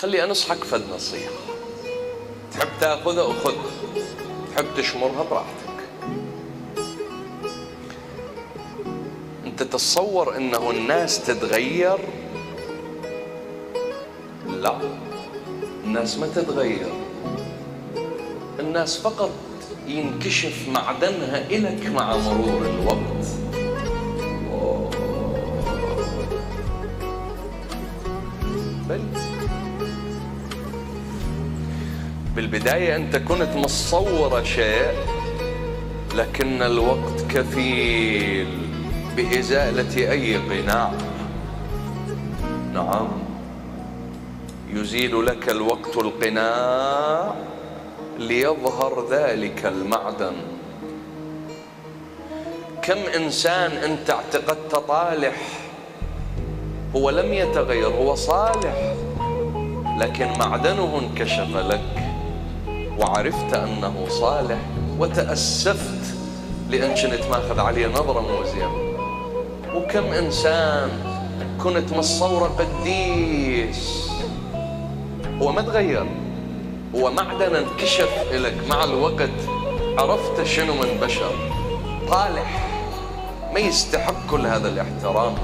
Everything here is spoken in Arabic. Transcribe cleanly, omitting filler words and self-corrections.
خلي أنصحك فد نصيحة، تحب تاخذها وخذ، تحب تشمرها براحتك. أنت تتصور أنه الناس تتغير؟ لا، الناس ما تتغير، الناس فقط ينكشف معدنها إلك مع مرور الوقت. بل بالبداية أنت كنت متصورة شيء، لكن الوقت كفيل بإزالة أي قناع. نعم، يزيل لك الوقت القناع ليظهر ذلك المعدن. كم إنسان أنت اعتقدت طالح هو لم يتغير، هو صالح، لكن معدنه انكشف لك وعرفت أنه صالح وتأسفت لأن كنت ماخذ عليه نظرة مو زين. وكم إنسان كنت متصوره قديس هو ما تغير، هو معدن انكشف لك مع الوقت، عرفت شنو من بشر طالح ما يستحق كل هذا الاحترام.